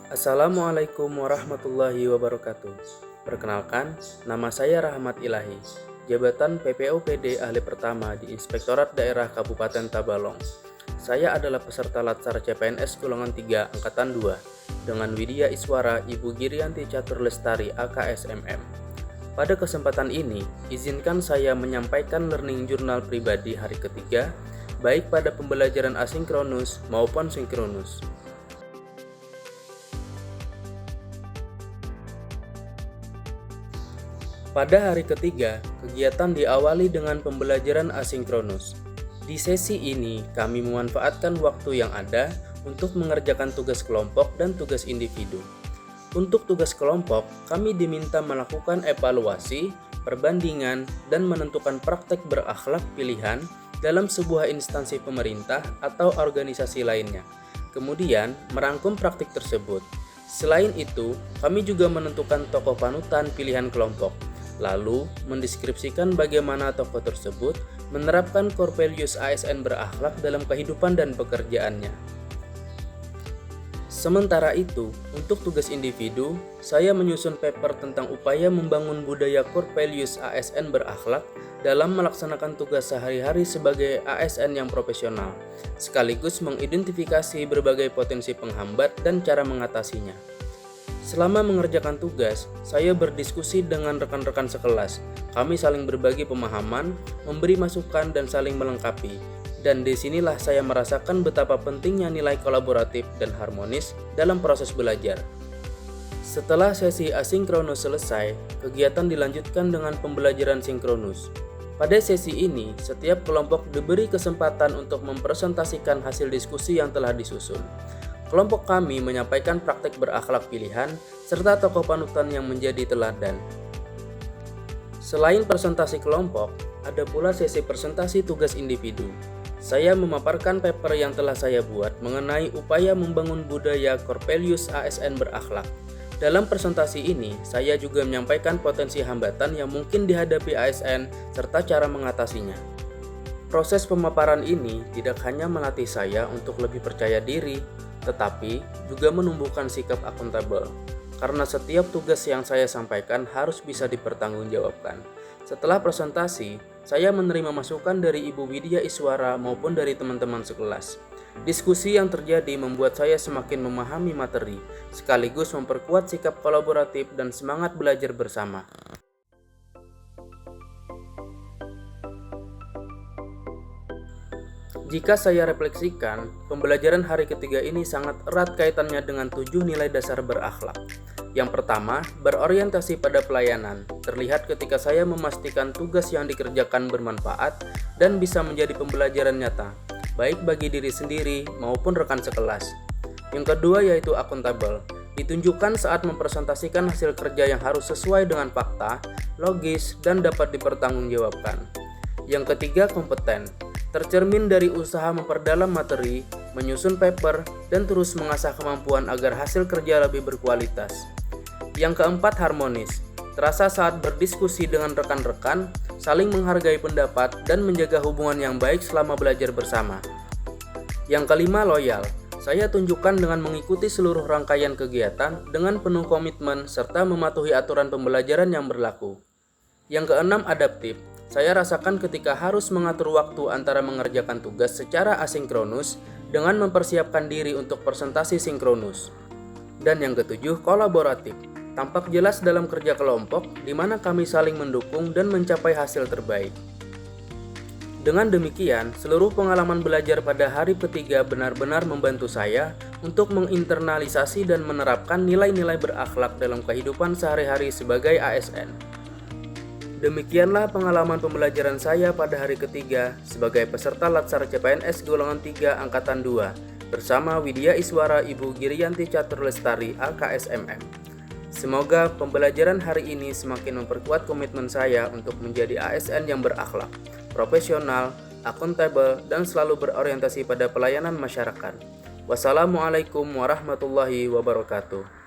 Assalamualaikum warahmatullahi wabarakatuh. Perkenalkan, nama saya Rahmat Ilahi, jabatan PPOPD Ahli Pertama di Inspektorat Daerah Kabupaten Tabalong. Saya adalah peserta Latsar CPNS Golongan 3 Angkatan 2 dengan Widya Iswara Ibu Girianti Catur Lestari AKSMM. Pada kesempatan ini, izinkan saya menyampaikan learning journal pribadi hari ketiga, baik pada pembelajaran asinkronus maupun sinkronus. Pada hari ketiga, kegiatan diawali dengan pembelajaran asinkronus. Di sesi ini, kami memanfaatkan waktu yang ada untuk mengerjakan tugas kelompok dan tugas individu. Untuk tugas kelompok, kami diminta melakukan evaluasi, perbandingan, dan menentukan praktek berakhlak pilihan dalam sebuah instansi pemerintah atau organisasi lainnya. Kemudian, merangkum praktik tersebut. Selain itu, kami juga menentukan tokoh panutan pilihan kelompok. Lalu, mendeskripsikan bagaimana tokoh tersebut menerapkan core values ASN berakhlak dalam kehidupan dan pekerjaannya. Sementara itu, untuk tugas individu, saya menyusun paper tentang upaya membangun budaya core values ASN berakhlak dalam melaksanakan tugas sehari-hari sebagai ASN yang profesional, sekaligus mengidentifikasi berbagai potensi penghambat dan cara mengatasinya. Selama mengerjakan tugas, saya berdiskusi dengan rekan-rekan sekelas. Kami saling berbagi pemahaman, memberi masukan, dan saling melengkapi. Dan disinilah saya merasakan betapa pentingnya nilai kolaboratif dan harmonis dalam proses belajar. Setelah sesi asinkronus selesai, kegiatan dilanjutkan dengan pembelajaran sinkronus. Pada sesi ini, setiap kelompok diberi kesempatan untuk mempresentasikan hasil diskusi yang telah disusun. Kelompok kami menyampaikan praktek berakhlak pilihan serta tokoh panutan yang menjadi teladan. Selain presentasi kelompok, ada pula sesi presentasi tugas individu. Saya memaparkan paper yang telah saya buat mengenai upaya membangun budaya core values ASN berakhlak. Dalam presentasi ini, saya juga menyampaikan potensi hambatan yang mungkin dihadapi ASN serta cara mengatasinya. Proses pemaparan ini tidak hanya melatih saya untuk lebih percaya diri, tetapi juga menumbuhkan sikap akuntabel, karena setiap tugas yang saya sampaikan harus bisa dipertanggungjawabkan. Setelah presentasi, saya menerima masukan dari Ibu Widya Iswara maupun dari teman-teman sekelas. Diskusi yang terjadi membuat saya semakin memahami materi, sekaligus memperkuat sikap kolaboratif dan semangat belajar bersama. Jika saya refleksikan, pembelajaran hari ketiga ini sangat erat kaitannya dengan 7 nilai dasar berakhlak. Yang pertama, berorientasi pada pelayanan, terlihat ketika saya memastikan tugas yang dikerjakan bermanfaat dan bisa menjadi pembelajaran nyata, baik bagi diri sendiri maupun rekan sekelas. Yang kedua yaitu akuntabel, ditunjukkan saat mempresentasikan hasil kerja yang harus sesuai dengan fakta, logis, dan dapat dipertanggungjawabkan. Yang ketiga kompeten, tercermin dari usaha memperdalam materi, menyusun paper, dan terus mengasah kemampuan agar hasil kerja lebih berkualitas. Yang keempat harmonis, terasa saat berdiskusi dengan rekan-rekan, saling menghargai pendapat, dan menjaga hubungan yang baik selama belajar bersama. Yang kelima loyal, saya tunjukkan dengan mengikuti seluruh rangkaian kegiatan dengan penuh komitmen serta mematuhi aturan pembelajaran yang berlaku. Yang keenam adaptif, saya rasakan ketika harus mengatur waktu antara mengerjakan tugas secara asinkronus dengan mempersiapkan diri untuk presentasi sinkronus. Dan yang ketujuh, kolaboratif. Tampak jelas dalam kerja kelompok di mana kami saling mendukung dan mencapai hasil terbaik. Dengan demikian, seluruh pengalaman belajar pada hari ketiga benar-benar membantu saya untuk menginternalisasi dan menerapkan nilai-nilai berakhlak dalam kehidupan sehari-hari sebagai ASN. Demikianlah pengalaman pembelajaran saya pada hari ketiga sebagai peserta Latsar CPNS Golongan 3 Angkatan 2 bersama Widya Iswara Ibu Girianti Catur Lestari AKSMM. Semoga pembelajaran hari ini semakin memperkuat komitmen saya untuk menjadi ASN yang berakhlak, profesional, akuntabel, dan selalu berorientasi pada pelayanan masyarakat. Wassalamualaikum warahmatullahi wabarakatuh.